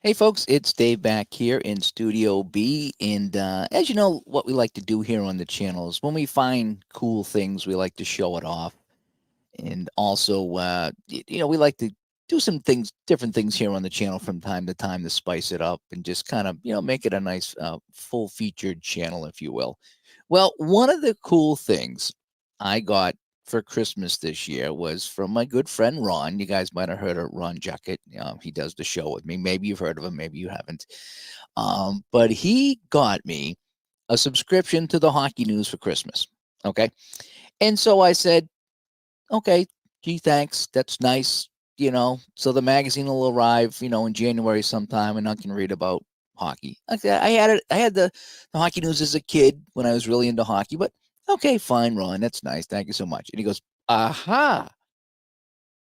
Hey, folks, it's Dave back here in Studio B. And as you know, what we like to do here on the channel is when we find cool things, we like to show it off. And also, we like to do some things, different things here on the channel from time to time to spice it up and just kind of, make it a nice full featured channel, if you will. Well, one of the cool things I got for Christmas this year was from my good friend Ron. You guys might have heard of Ron Juckett. He does the show with me. Maybe you've heard of him, maybe you haven't. But he got me a subscription to the Hockey News for Christmas. Okay. And so I said, okay, gee, thanks. That's nice. So the magazine will arrive, in January sometime, and I can read about hockey. Okay, I had it. I had the Hockey News as a kid when I was really into hockey. But okay, fine, Ron. That's nice. Thank you so much. And he goes, aha.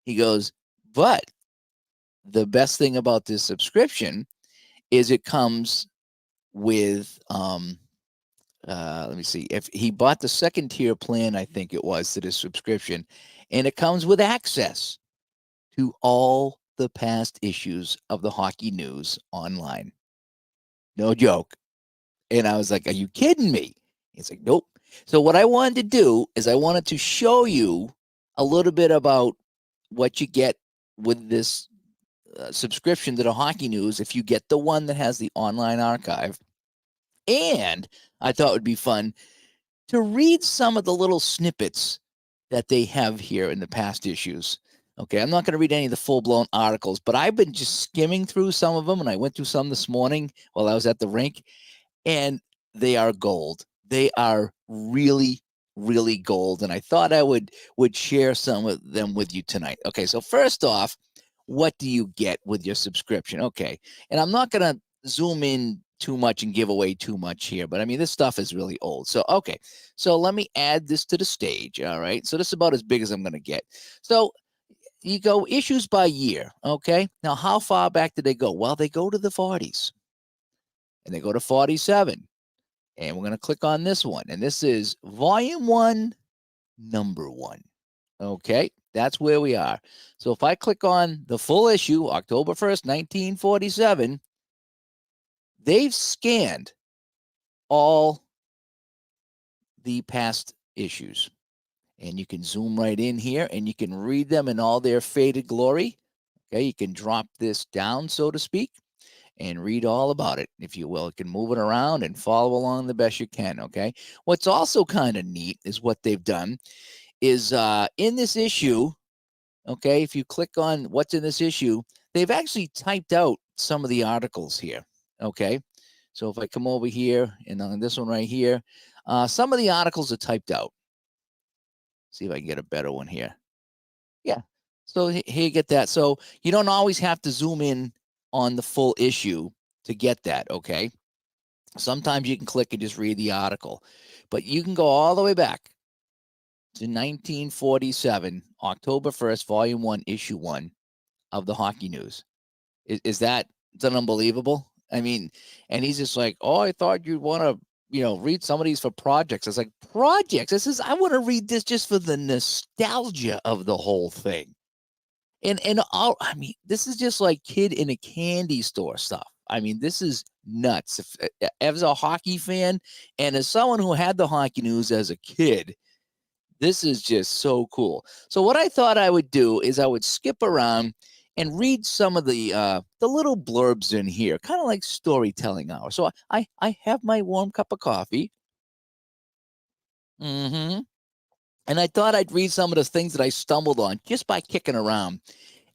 He goes, but the best thing about this subscription is it comes with let me see, if he bought the second tier plan, I think it was, to this subscription, and it comes with access to all the past issues of the Hockey News online. No joke. And I was like, are you kidding me? He's like, nope. So what I wanted to do is I wanted to show you a little bit about what you get with this subscription to the Hockey News if you get the one that has the online archive. And I thought it would be fun to read some of the little snippets that they have here in the past issues. Okay, I'm not going to read any of the full blown articles, but I've been just skimming through some of them, and I went through some this morning while I was at the rink, and they are gold. They are really, really gold, and I thought I would share some of them with you tonight. Okay, so first off, what do you get with your subscription? Okay, and I'm not going to zoom in too much and give away too much here, but I mean, this stuff is really old. So, okay, so let me add this to the stage. All right, so this is about as big as I'm going to get. So, you go issues by year. Okay, now how far back did they go? Well, they go to the 40s and they go to 47. And we're going to click on this one. And this is volume one, number one. Okay, that's where we are. So if I click on the full issue, October 1st, 1947, they've scanned all the past issues. And you can zoom right in here and you can read them in all their faded glory. Okay, you can drop this down, so to speak, and read all about it, if you will. You can move it around and follow along the best you can. Okay. What's also kind of neat is what they've done is in this issue. Okay. If you click on what's in this issue, they've actually typed out some of the articles here. Okay. So if I come over here and on this one right here, some of the articles are typed out. See if I can get a better one here. Yeah. So here you get that. So you don't always have to zoom in on the full issue to get that. Okay. Sometimes you can click and just read the article, but you can go all the way back to 1947, October 1st, Volume 1, Issue 1 of the Hockey News. Is that unbelievable? I mean, and he's just like, oh, I thought you'd want to, read some of these for projects. It's like, projects? This is, I want to read this just for the nostalgia of the whole thing. And all, I mean, this is just like kid in a candy store stuff. I mean, this is nuts. If, as a hockey fan and as someone who had the Hockey News as a kid, this is just so cool. So what I thought I would do is I would skip around and read some of the little blurbs in here, kind of like storytelling hour. So I have my warm cup of coffee. Mm-hmm. And I thought I'd read some of the things that I stumbled on just by kicking around.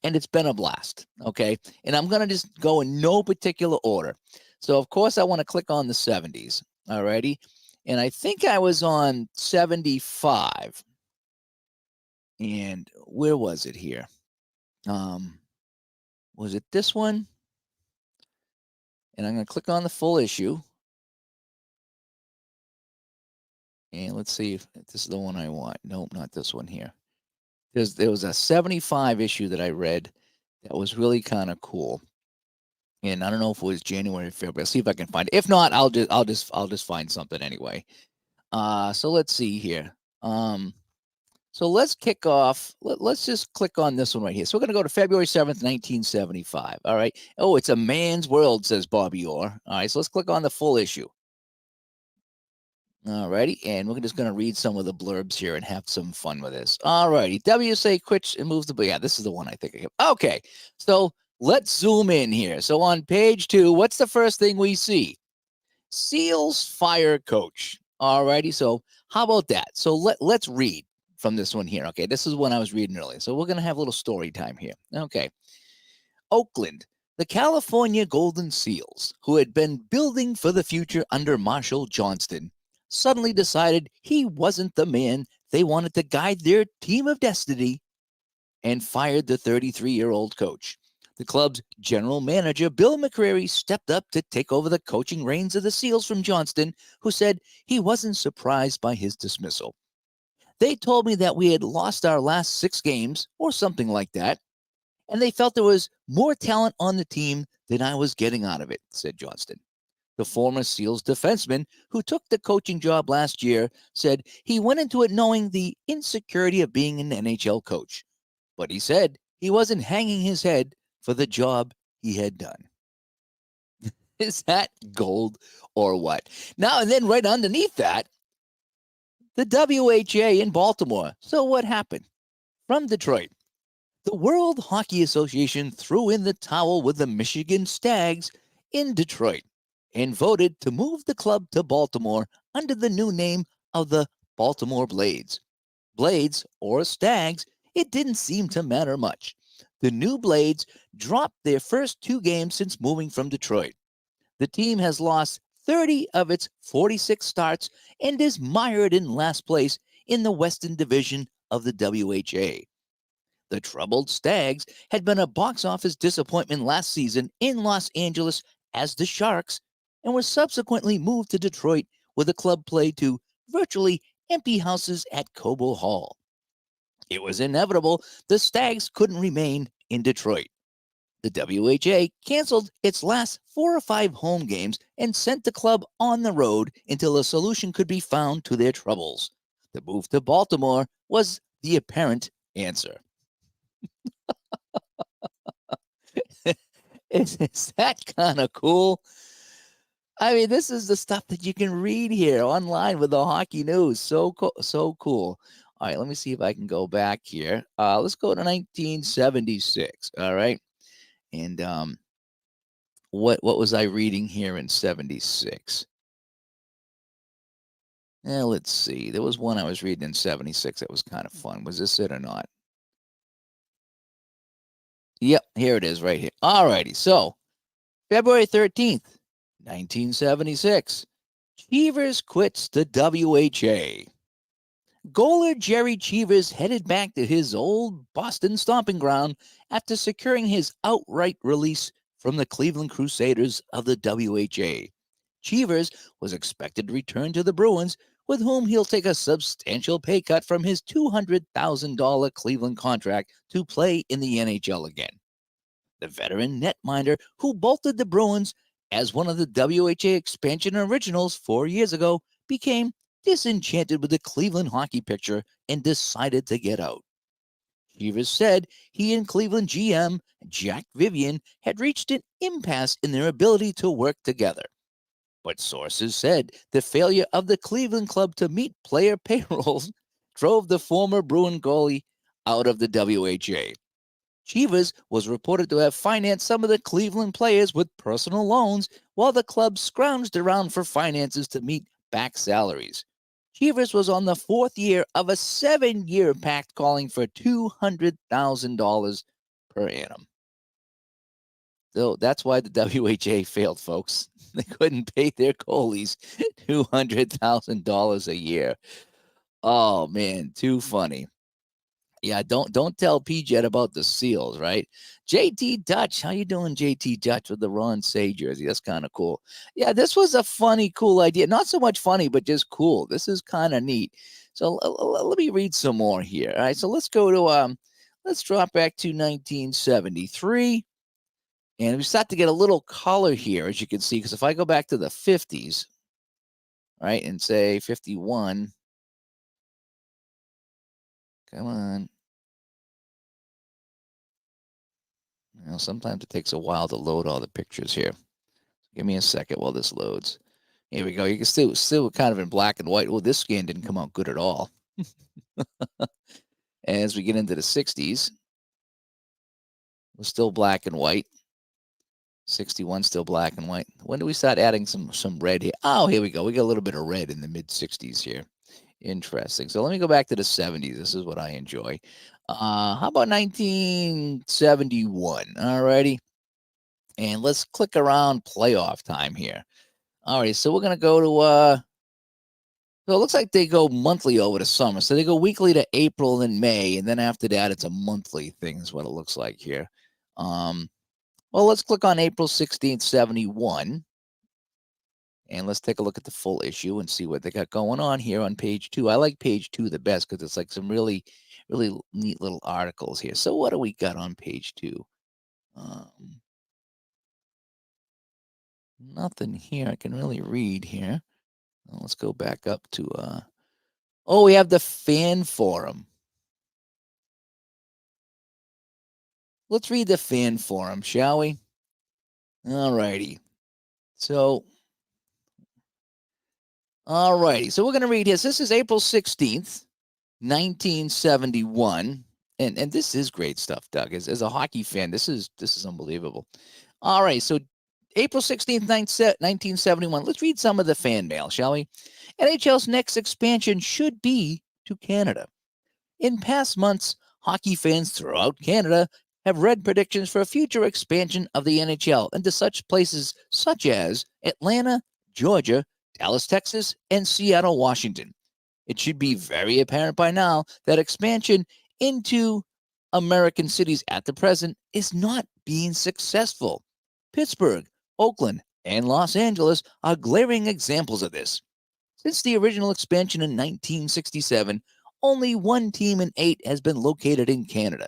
And it's been a blast. Okay. And I'm going to just go in no particular order. So, of course, I want to click on the 70s. All righty. And I think I was on 75. And where was it here? Um, was it this one? And I'm going to click on the full issue. And let's see if this is the one I want. Nope, not this one here. There was a 75 issue that I read that was really kind of cool. And I don't know if it was January or February. I'll see if I can find it. If not, I'll just find something anyway. So let's see here. Um, So let's kick off. Let's just click on this one right here. So we're going to go to February 7th, 1975. All right. Oh, it's a man's world, says Bobby Orr. All right. So let's click on the full issue. All righty. And we're just going to read some of the blurbs here and have some fun with this. All righty. WSA quits and moves the. Yeah, this is the one I think I get. Okay. So let's zoom in here. So on page 2, what's the first thing we see? Seals fire coach. All righty. So how about that? So let's read from this one here. Okay. This is one I was reading earlier. So we're going to have a little story time here. Okay. Oakland. The California Golden Seals, who had been building for the future under Marshall Johnston, suddenly decided he wasn't the man they wanted to guide their team of destiny and fired the 33-year-old coach. The club's general manager, Bill McCreary, stepped up to take over the coaching reins of the Seals from Johnston, who said he wasn't surprised by his dismissal. They told me that we had lost our last 6 games, or something like that, and they felt there was more talent on the team than I was getting out of it, said Johnston. The former Seals defenseman who took the coaching job last year said he went into it knowing the insecurity of being an NHL coach, but he said he wasn't hanging his head for the job he had done. Is that gold or what? Now, and then right underneath that, the WHA in Baltimore. So what happened? From Detroit, the World Hockey Association threw in the towel with the Michigan Stags in Detroit and voted to move the club to Baltimore under the new name of the Baltimore Blades. Blades or Stags, it didn't seem to matter much. The new Blades dropped their first 2 games since moving from Detroit. The team has lost 30 of its 46 starts and is mired in last place in the Western Division of the WHA. The troubled Stags had been a box office disappointment last season in Los Angeles as the Sharks and were subsequently moved to Detroit, where the club played to virtually empty houses at Cobo Hall. It was inevitable the Stags couldn't remain in Detroit. The WHA canceled its last 4 or 5 home games and sent the club on the road until a solution could be found to their troubles. The move to Baltimore was the apparent answer. Is that kind of cool? I mean, this is the stuff that you can read here online with the hockey news. So so cool. All right, let me see if I can go back here. Let's go to 1976. All right, and what was I reading here in 76? Let's see. There was one I was reading in 76 that was kind of fun. Was this it or not? Yep, here it is right here. All righty. So, February 13th, 1976. Cheevers quits the WHA. Goaler Jerry Cheevers headed back to his old Boston stomping ground after securing his outright release from the Cleveland Crusaders of the WHA. Cheevers was expected to return to the Bruins, with whom he'll take a substantial pay cut from his $200,000 Cleveland contract to play in the NHL again. The veteran netminder who bolted the Bruins as one of the WHA expansion originals 4 years ago became disenchanted with the Cleveland hockey picture and decided to get out. Cheevers said he and Cleveland GM Jack Vivian had reached an impasse in their ability to work together. But sources said the failure of the Cleveland club to meet player payrolls drove the former Bruin goalie out of the WHA. Chivas was reported to have financed some of the Cleveland players with personal loans while the club scrounged around for finances to meet back salaries. Chivas was on the 4th year of a 7-year pact calling for $200,000 per annum. So that's why the WHA failed, folks. They couldn't pay their goalies $200,000 a year. Oh man, too funny. Yeah, don't tell PJet about the Seals, right? JT Dutch, how you doing, JT Dutch, with the Ron Say jersey? That's kind of cool. Yeah, this was a funny, cool idea. Not so much funny, but just cool. This is kind of neat. So let me read some more here. All right, so let's go to let's drop back to 1973, and we start to get a little color here, as you can see. Because if I go back to the 50s, right, and say 51. Come on. Sometimes it takes a while to load all the pictures here. Give me a second while this loads. Here we go. You can still kind of in black and white. Well, this scan didn't come out good at all. As we get into the 60s, we're still black and white. 61 still black and white. When do we start adding some red here? Oh, here we go. We got a little bit of red in the mid 60s here. Interesting. So let me go back to the 70s. This is what I enjoy. How about 1971? All righty. And let's click around playoff time here. All right. So we're gonna go to so it looks like they go monthly over the summer. So they go weekly to April and May, and then after that, it's a monthly thing, is what it looks like here. Well, let's click on April 16th, 71, and let's take a look at the full issue and see what they got going on here on page 2. I like page 2 the best because it's like some really, really neat little articles here. So what do we got on page 2? Nothing here I can really read here. Well, let's go back up to oh, we have the fan forum. Let's read the fan forum, shall we? All righty. So, all righty. So we're going to read this. This is April 16th, 1971. And this is great stuff, Doug. As a hockey fan, this is unbelievable. All right. So April 16th, 1971. Let's read some of the fan mail, shall we? NHL's next expansion should be to Canada. In past months, hockey fans throughout Canada have read predictions for a future expansion of the NHL into such places such as Atlanta, Georgia, Dallas, Texas, and Seattle, Washington. It should be very apparent by now that expansion into American cities at the present is not being successful. Pittsburgh, Oakland, and Los Angeles are glaring examples of this. Since the original expansion in 1967, only one team in 8 has been located in Canada.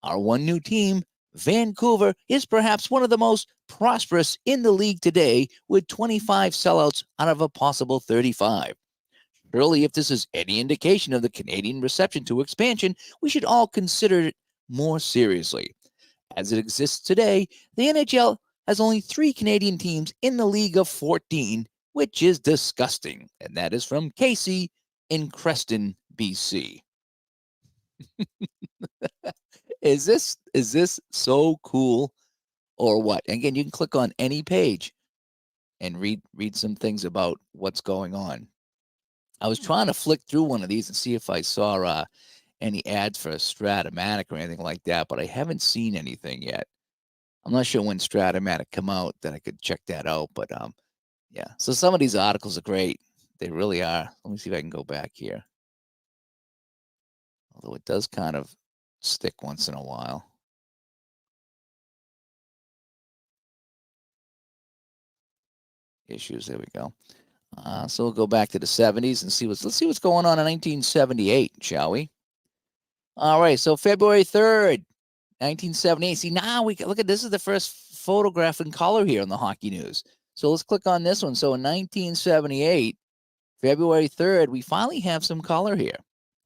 Our one new team, Vancouver, is perhaps one of the most prosperous in the league today with 25 sellouts out of a possible 35. Surely, if this is any indication of the Canadian reception to expansion, we should all consider it more seriously. As it exists today, the NHL has only 3 Canadian teams in the league of 14, which is disgusting. And that is from Casey in Creston, BC. Is this so cool or what? Again, you can click on any page and read some things about what's going on. I was trying to flick through one of these and see if I saw any ads for Stratomatic or anything like that, but I haven't seen anything yet. I'm not sure when Stratomatic come out that I could check that out, but yeah. So some of these articles are great. They really are. Let me see if I can go back here. Although it does kind of stick once in a while. Issues. There we go. So we'll go back to the 70s and let's see what's going on in 1978, shall we? All right. So February 3rd, 1978. See, now we can look at this is the first photograph in color here on the Hockey News. So let's click on this one. So in 1978, February 3rd, we finally have some color here.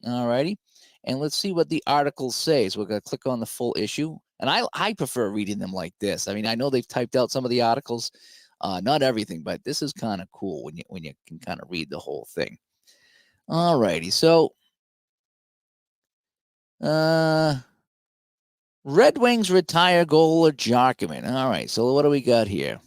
All righty. And let's see what the article says. We're going to click on the full issue. And I prefer reading them like this. I mean, I know they've typed out some of the articles, not everything, but this is kind of cool when you can kind of read the whole thing. All righty. So, Red Wings retire goaler Jarkman. All right. So what do we got here?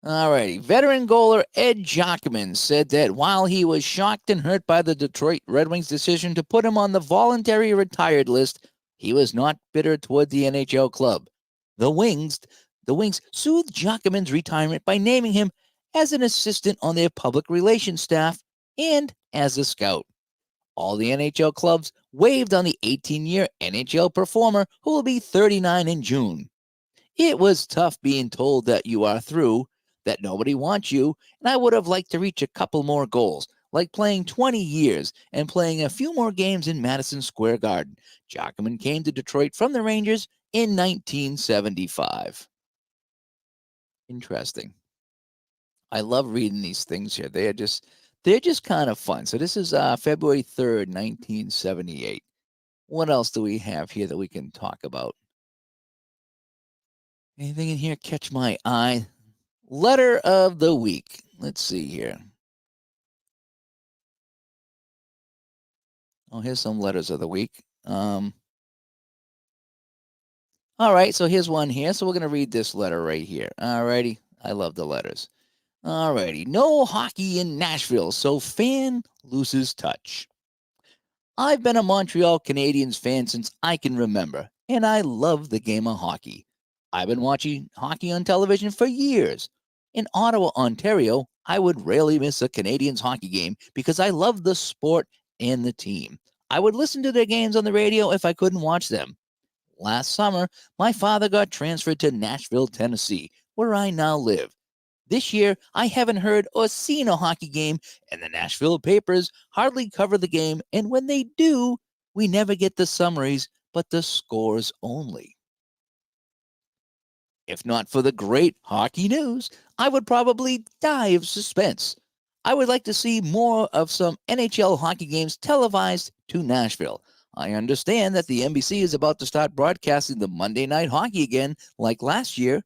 All righty. Veteran goaler Ed Jarkman said that while he was shocked and hurt by the Detroit Red Wings' decision to put him on the voluntary retired list, he was not bitter toward the NHL club. The Wings soothed Jarkman's retirement by naming him as an assistant on their public relations staff and as a scout. All the NHL clubs waived on the 18-year NHL performer who will be 39 in June. It was tough being told that you are through, that nobody wants you, and I would have liked to reach a couple more goals, like playing 20 years and playing a few more games in Madison Square Garden. Jarkman came to Detroit from the Rangers in 1975. Interesting. I love reading these things here. They are just They're just kind of fun. So this is February 3rd, 1978. What else do we have here that we can talk about? Anything in here catch my eye? Letter of the week. Let's see here. Oh, here's some letters of the week. All right, so here's one here. So we're going to read this letter right here. All righty. I love the letters. All righty. No hockey in Nashville, so fan loses touch. I've been a Montreal Canadiens fan since I can remember, and I love the game of hockey. I've been watching hockey on television for years. In Ottawa, Ontario, I would rarely miss a Canadiens hockey game because I love the sport and the team. I would listen to their games on the radio if I couldn't watch them. Last summer, my father got transferred to Nashville, Tennessee, where I now live. This year, I haven't heard or seen a hockey game, and the Nashville papers hardly cover the game, and when they do, we never get the summaries, but the scores only. If not for the great hockey news, I would probably die of suspense. I would like to see more of some NHL hockey games televised to Nashville. I understand that the NBC is about to start broadcasting the Monday night hockey again, like last year.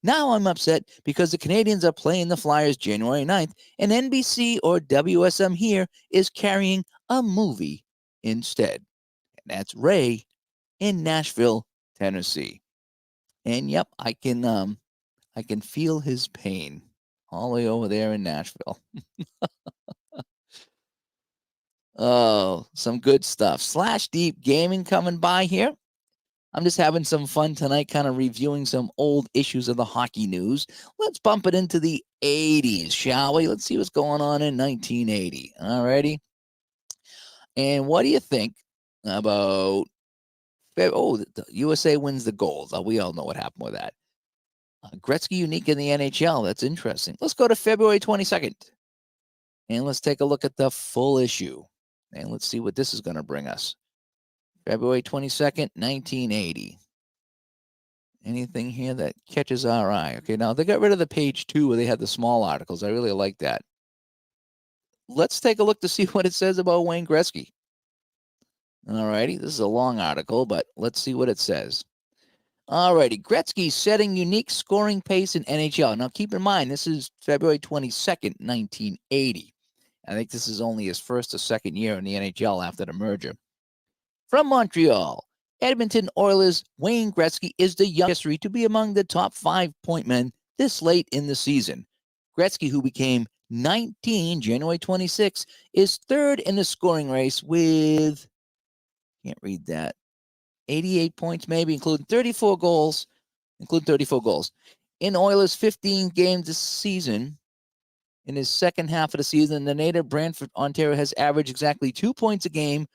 Now I'm upset because the Canadians are playing the Flyers January 9th, and NBC or WSM here is carrying a movie instead. And that's Ray in Nashville, Tennessee. And yep, I can feel his pain all the way over there in Nashville. Oh, some good stuff. Slash Deep Gaming coming by here. I'm just having some fun tonight, kind of reviewing some old issues of the hockey news. Let's bump it into the 80s, shall we? Let's see what's going on in 1980. All righty. And what do you think about? Oh, the USA wins the gold. We all know what happened with that. Gretzky unique in the NHL. That's interesting. Let's go to February 22nd. And let's take a look at the full issue. And let's see what this is going to bring us. February 22nd, 1980. Anything here that catches our eye? Okay, now they got rid of the page 2 where they had the small articles. I really like that. Let's take a look to see what it says about Wayne Gretzky. All righty, this is a long article, but let's see what it says. All righty, Gretzky setting unique scoring pace in NHL. Now keep in mind, this is February 22nd, 1980. I think this is only his first or second year in the NHL after the merger. From Montreal, Edmonton Oilers' Wayne Gretzky is the youngest to be among the top 5 point men this late in the season. Gretzky, who became 19 January 26, is third in the scoring race with, can't read that, 88 points maybe, including 34 goals. In Oilers' 15 games this season, in his second half of the season, the native Brantford, Ontario, has averaged exactly 2 points a game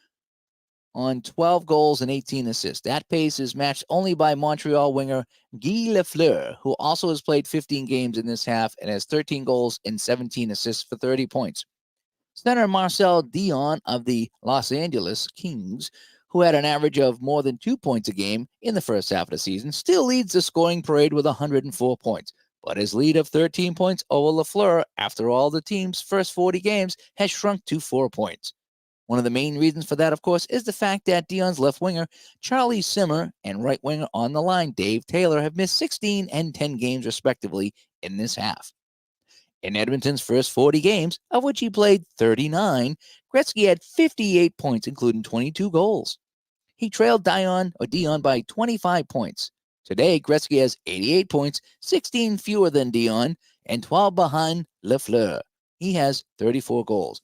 on 12 goals and 18 assists. That pace is matched only by Montreal winger Guy Lafleur, who also has played 15 games in this half and has 13 goals and 17 assists for 30 points. Center Marcel Dion of the Los Angeles Kings, who had an average of more than 2 points a game in the first half of the season, still leads the scoring parade with 104 points. But his lead of 13 points over Lafleur after all the team's first 40 games has shrunk to 4 points. One of the main reasons for that, of course, is the fact that Dion's left winger, Charlie Simmer, and right winger on the line, Dave Taylor, have missed 16 and 10 games, respectively, in this half. In Edmonton's first 40 games, of which he played 39, Gretzky had 58 points, including 22 goals. He trailed Dion by 25 points. Today, Gretzky has 88 points, 16 fewer than Dion, and 12 behind Lafleur. He has 34 goals.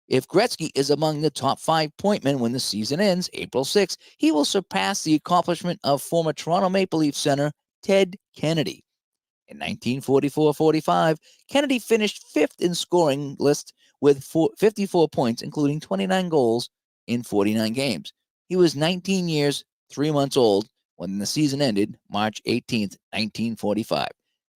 If Gretzky is among the top 5 point men when the season ends, April 6th, he will surpass the accomplishment of former Toronto Maple Leaf center Ted Kennedy. In 1944-45, Kennedy finished 5th in scoring list with 54 points, including 29 goals in 49 games. He was 19 years, 3 months old when the season ended, March 18th, 1945.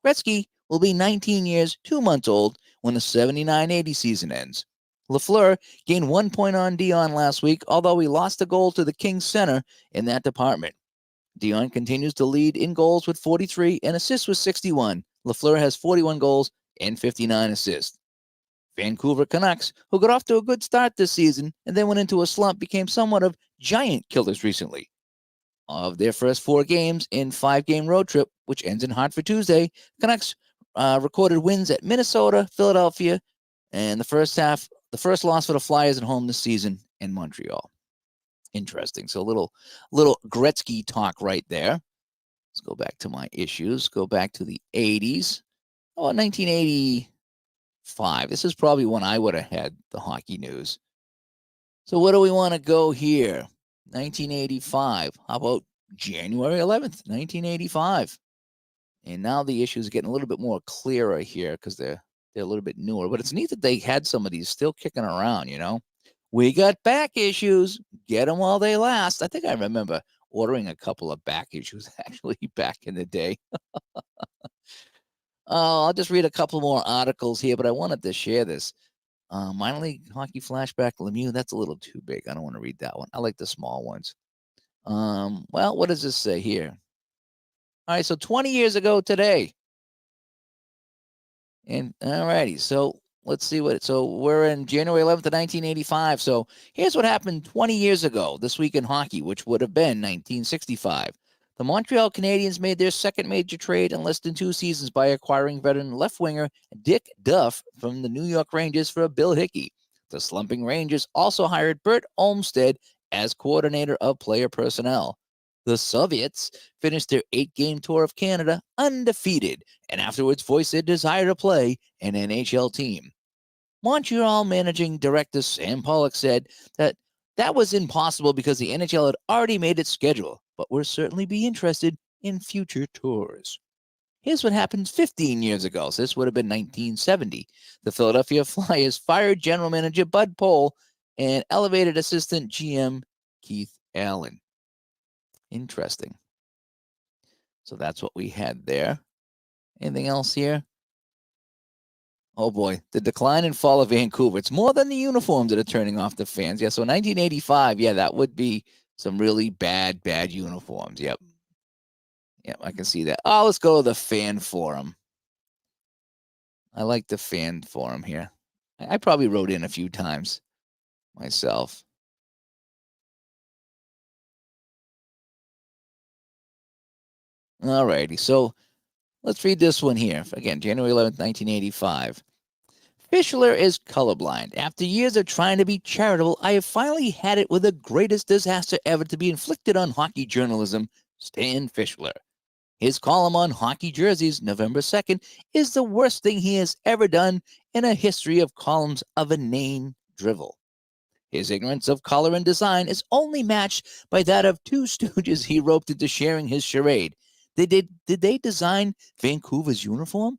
Gretzky will be 19 years, 2 months old when the 79-80 season ends. Lafleur gained 1 point on Dion last week, although he lost a goal to the Kings center in that department. Dion continues to lead in goals with 43 and assists with 61. Lafleur has 41 goals and 59 assists. Vancouver Canucks, who got off to a good start this season and then went into a slump, became somewhat of giant killers recently. Of their first 4 games in 5-game road trip, which ends in Hartford Tuesday, Canucks recorded wins at Minnesota, Philadelphia, and the first loss for the Flyers at home this season in Montreal. Interesting. So little Gretzky talk right there. Let's go back to my issues. Go back to the 80s. Oh, 1985. This is probably when I would have had the hockey news. So what do we want to go here? 1985. How about January 11th, 1985? And now the issues are getting a little bit more clearer here because they're a little bit newer. But it's neat that they had some of these still kicking around, you know? We got back issues. Get them while they last. I think I remember ordering a couple of back issues actually back in the day. I'll just read a couple more articles here, but I wanted to share this. Minor League Hockey Flashback Lemieux, that's a little too big. I don't want to read that one. I like the small ones. Well, what does this say here? All right, so 20 years ago today. And all righty, so let's see so we're in January 11th of 1985. So here's what happened 20 years ago this week in hockey, which would have been 1965. The Montreal Canadiens made their second major trade in less than 2 seasons by acquiring veteran left winger Dick Duff from the New York Rangers for Bill Hickey. The slumping Rangers also hired Bert Olmsted as coordinator of player personnel. The Soviets finished their 8-game tour of Canada undefeated and afterwards voiced their desire to play an NHL team. Montreal managing director Sam Pollock said that was impossible because the NHL had already made its schedule, but would certainly be interested in future tours. Here's what happened 15 years ago. So this would have been 1970. The Philadelphia Flyers fired general manager Bud Pohl and elevated assistant GM Keith Allen. Interesting. So that's what we had there. Anything else here? Oh boy, the decline and fall of Vancouver. It's more than the uniforms that are turning off the fans. Yeah, so 1985, yeah, that would be some really bad uniforms. Yep. Yep, I can see that. Oh, let's go to the fan forum. I like the fan forum here. I probably wrote in a few times myself. All righty, so let's read this one here. Again, January 11th, 1985. Fischler is colorblind. After years of trying to be charitable, I have finally had it with the greatest disaster ever to be inflicted on hockey journalism, Stan Fischler. His column on hockey jerseys, November 2nd, is the worst thing he has ever done in a history of columns of inane drivel. His ignorance of color and design is only matched by that of 2 stooges he roped into sharing his charade. Did they design Vancouver's uniform?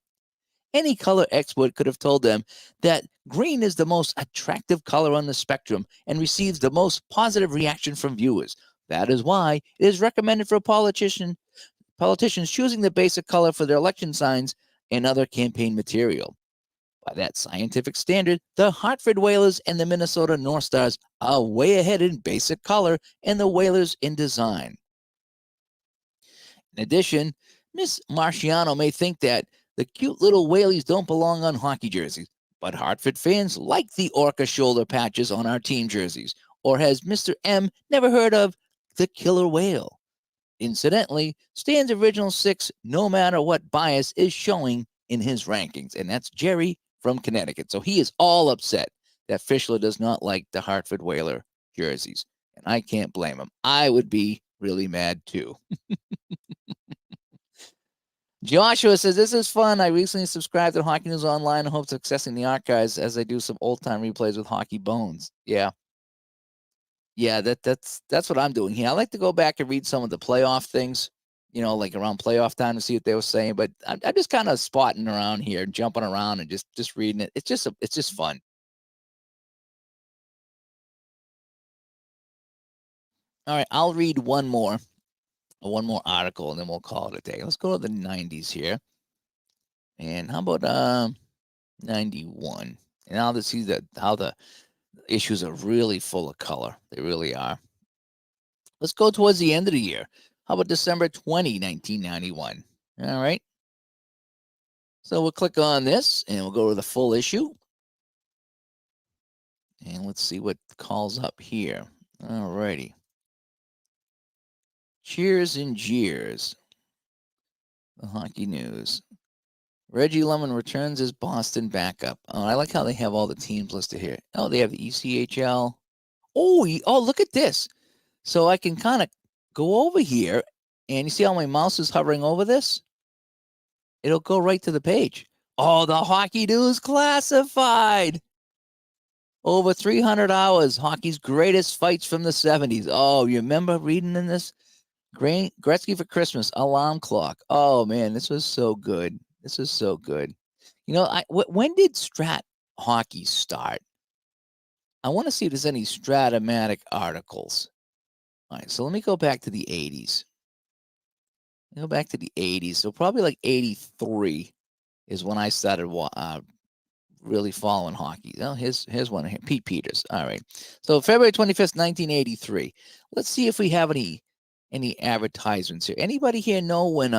Any color expert could have told them that green is the most attractive color on the spectrum and receives the most positive reaction from viewers. That is why it is recommended for politicians choosing the basic color for their election signs and other campaign material. By that scientific standard, the Hartford Whalers and the Minnesota North Stars are way ahead in basic color and the Whalers in design. In addition, Miss Marciano may think that the cute little whalies don't belong on hockey jerseys, but Hartford fans like the orca shoulder patches on our team jerseys. Or has Mr. M never heard of the killer whale? Incidentally, Stan's original 6, no matter what bias, is showing in his rankings, and that's Jerry from Connecticut. So he is all upset that Fischler does not like the Hartford Whaler jerseys, and I can't blame him. I would be really mad too. Joshua says, this is fun. I recently subscribed to Hockey News Online and hope to accessing the archives as I do some old-time replays with Hockey Bones. Yeah. Yeah, that's what I'm doing here. I like to go back and read some of the playoff things, like around playoff time to see what they were saying. But I'm just kind of spotting around here, jumping around and just reading it. It's just fun. All right, I'll read one more article, and then we'll call it a day. Let's go to the 90s here. And how about 91? And I'll just see how the issues are really full of color. They really are. Let's go towards the end of the year. How about December 20, 1991? All right. So we'll click on this and we'll go to the full issue. And let's see what calls up here. All righty. Cheers and jeers. The hockey news. Reggie Lemon returns as Boston backup. Oh, I like how they have all the teams listed here. Oh, they have the ECHL. Oh, look at this. So I can kind of go over here, and you see how my mouse is hovering over this? It'll go right to the page. Oh, the hockey news classified. Over 300 hours. Hockey's greatest fights from the 70s. Oh, you remember reading in this? Gretzky for Christmas, alarm clock. Oh, man, this was so good. This is so good. You know, when did Strat hockey start? I want to see if there's any Stratomatic articles. All right, so let me go back to the 80s. Go back to the 80s. So probably like 83 is when I started really following hockey. Oh, here's one here. Pete Peters. All right. So February 25th, 1983. Let's see if we have any advertisements here. Anybody here know when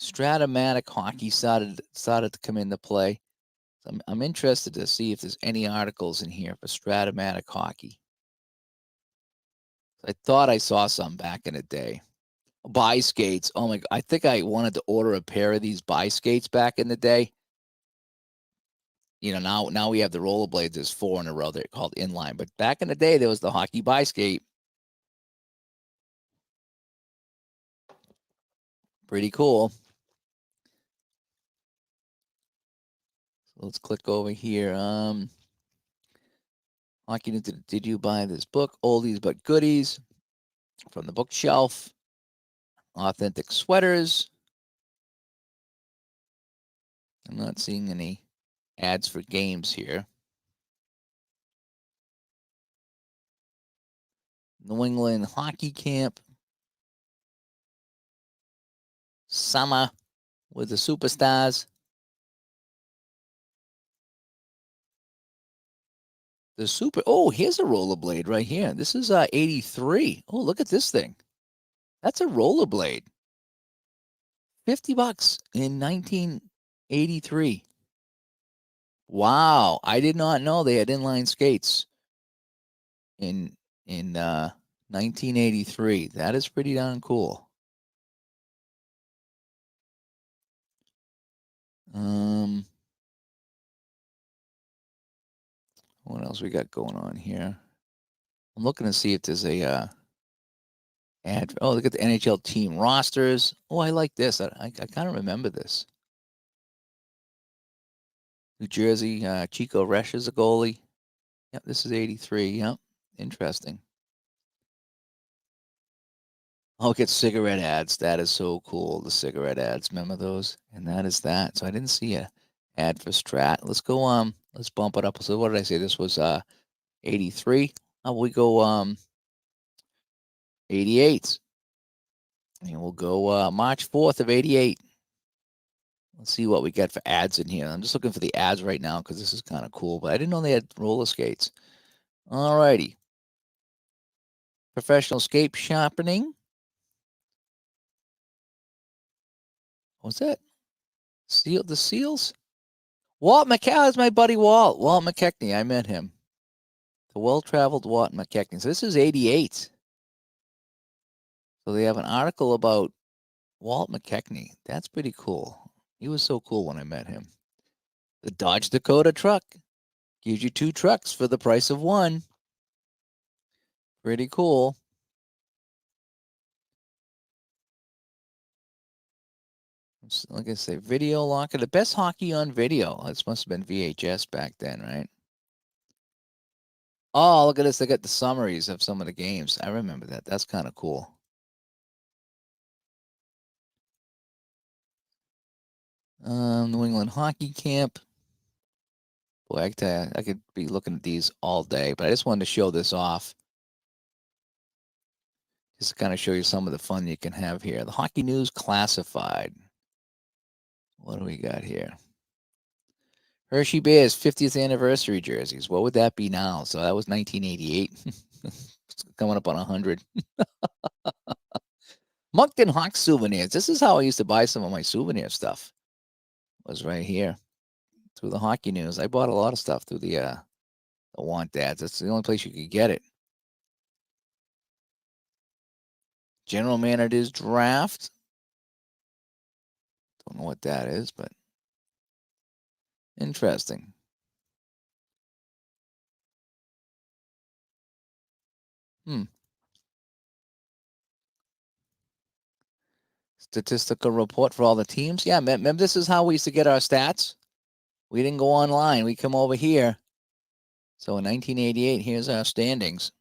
Stratomatic hockey started to come into play? I'm interested to see if there's any articles in here for Stratomatic hockey. I thought I saw some back in the day. Buy skates. Oh my God. I think I wanted to order a pair of these buy skates back in the day. You know, now we have the rollerblades. There's 4 in a row. They're called inline. But back in the day, there was the hockey buy skate. Pretty cool. So let's click over here. Hockey, did you buy this book? Oldies but goodies from the bookshelf. Authentic sweaters. I'm not seeing any ads for games here. New England hockey camp. Summer with the superstars. Here's a rollerblade right here. This is 83. Oh, look at this thing. That's a rollerblade. $50 in 1983. Wow, I did not know they had inline skates in 1983. That is pretty darn cool. What else we got going on here? I'm looking to see if there's a ad. Oh, look at the NHL team rosters. Oh, I like this. I kind of remember this. New Jersey, Chico Resch is a goalie. Yep, this is 83. Yep, interesting. Oh, get cigarette ads. That is so cool. The cigarette ads. Remember those? And that is that. So I didn't see a ad for Strat. Let's bump it up. So what did I say? This was 83. How we go 88. And we'll go March 4th of 88. Let's see what we get for ads in here. I'm just looking for the ads right now because this is kind of cool, but I didn't know they had roller skates. All righty. Professional skate sharpening. What's that? The seals? Walt McKechnie is my buddy Walt. Walt McKechnie. I met him. The well-traveled Walt McKechnie. So this is 88. So they have an article about Walt McKechnie. That's pretty cool. He was so cool when I met him. The Dodge Dakota truck gives you 2 trucks for the price of 1. Pretty cool. Like I say, video locker. The best hockey on video. This must have been VHS back then, right? Oh, look at this. They got the summaries of some of the games. I remember that. That's kind of cool. New England hockey camp. Boy, I tell you, I could be looking at these all day, but I just wanted to show this off. Just to kind of show you some of the fun you can have here. The Hockey News Classified. What do we got here? Hershey Bears 50th anniversary jerseys. What would that be now? So that was 1988. It's coming up on 100. Moncton Hawk souvenirs. This is how I used to buy some of my souvenir stuff. Was right here through the Hockey News. I bought a lot of stuff through the The want ads. That's the only place you could get it. General manager's draft. Don't know what that is, but interesting. Hmm. Statistical report for all the teams. Yeah, remember this is how we used to get our stats. We didn't go online. We come over here. So in 1988, here's our standings.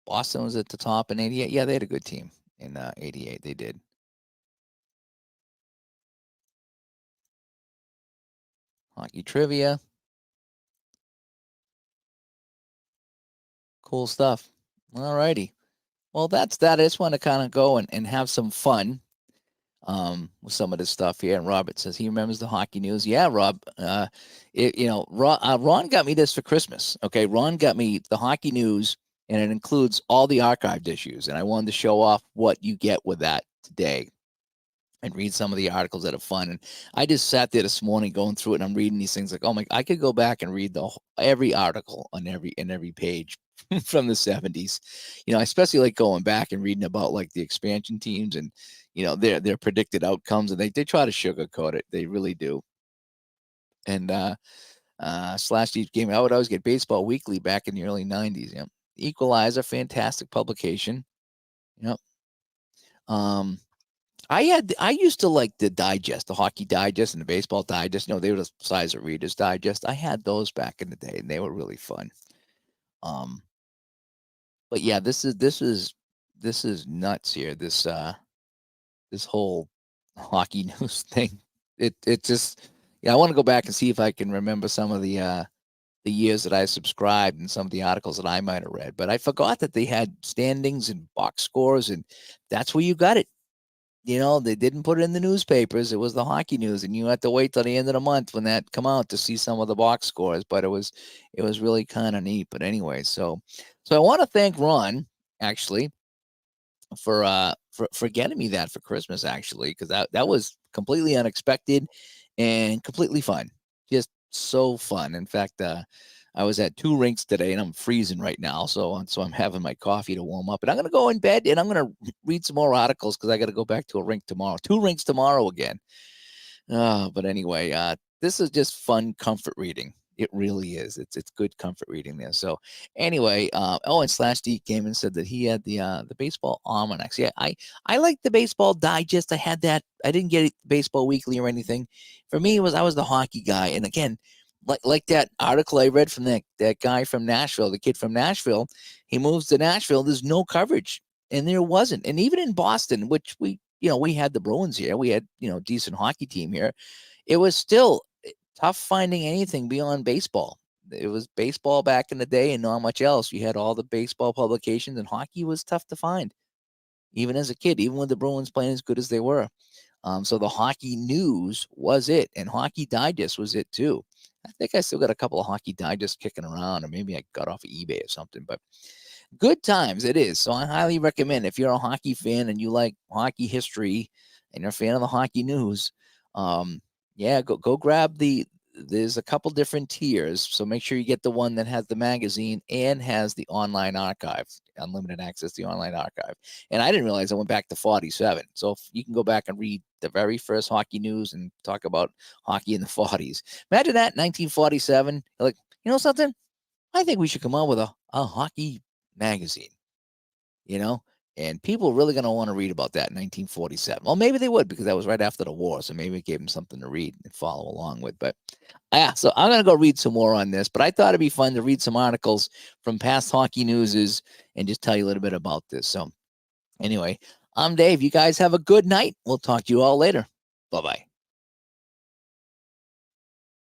Boston was at the top in 88. Yeah, they had a good team in 88. They did. Hockey trivia. Cool stuff. All righty. Well, that's that. I just want to kind of go and have some fun with some of this stuff here. And Robert says he remembers the hockey news. Yeah, Rob. Ron got me this for Christmas. Okay, Ron got me the hockey news, and it includes all the archived issues. And I wanted to show off what you get with that today and read some of the articles that are fun. And I just sat there this morning going through it, and I'm reading these things like, oh my, I could go back and read every article on every page from the 70s. I especially like going back and reading about like the expansion teams and their predicted outcomes, and they try to sugarcoat it. They really do. And slash each game, I would always get Baseball Weekly back in the early 90s. Yeah, Equalizer, fantastic publication. Yep. I used to like the digest, the hockey digest and the baseball digest. They were the size of Reader's Digest. I had those back in the day, and they were really fun. But yeah, this is nuts here. This whole hockey news thing. It just yeah. I want to go back and see if I can remember some of the years that I subscribed and some of the articles that I might have read. But I forgot that they had standings and box scores, and that's where you got it. They didn't put it in the newspapers. It was the hockey news, and you had to wait till the end of the month when that come out to see some of the box scores. But it was really kind of neat. But anyway, so I want to thank Ron actually for getting me that for Christmas actually, because that was completely unexpected and completely fun. Just so fun. In fact, I was at two rinks today, and I'm freezing right now, so I'm having my coffee to warm up, and I'm gonna go in bed and I'm gonna read some more articles because I got to go back to a rink tomorrow. Two rinks tomorrow again. But anyway, this is just fun comfort reading. It really is. It's good comfort reading there. So anyway, and Slash D came and said that he had the baseball almanacs. Yeah, I like the baseball digest. I had that. I didn't get it baseball weekly or anything. For me, I was the hockey guy. And again, like that article I read from that guy from Nashville, the kid from Nashville, he moves to Nashville. There's no coverage, and there wasn't. And even in Boston, which we had the Bruins here, we had decent hockey team here. It was still tough finding anything beyond baseball. It was baseball back in the day and not much else. You had all the baseball publications, and hockey was tough to find, even as a kid, even with the Bruins playing as good as they were. So the hockey news was it, and Hockey Digest was it too. I think I still got a couple of Hockey Digests kicking around, or maybe I got off of eBay or something. But good times it is. So I highly recommend if you're a hockey fan and you like hockey history and you're a fan of the hockey news, yeah, go grab there's a couple different tiers. So make sure you get the one that has the magazine and has the online archive, unlimited access to the online archive. And I didn't realize I went back to 47. So if you can go back and read the very first hockey news and talk about hockey in the 40s. Imagine that, 1947. Like, something? I think we should come out with a hockey magazine, you know? And people are really going to want to read about that in 1947. Well, maybe they would because that was right after the war. So maybe it gave them something to read and follow along with. But yeah, so I'm going to go read some more on this. But I thought it'd be fun to read some articles from past hockey newses and just tell you a little bit about this. So anyway, I'm Dave. You guys have a good night. We'll talk to you all later. Bye-bye.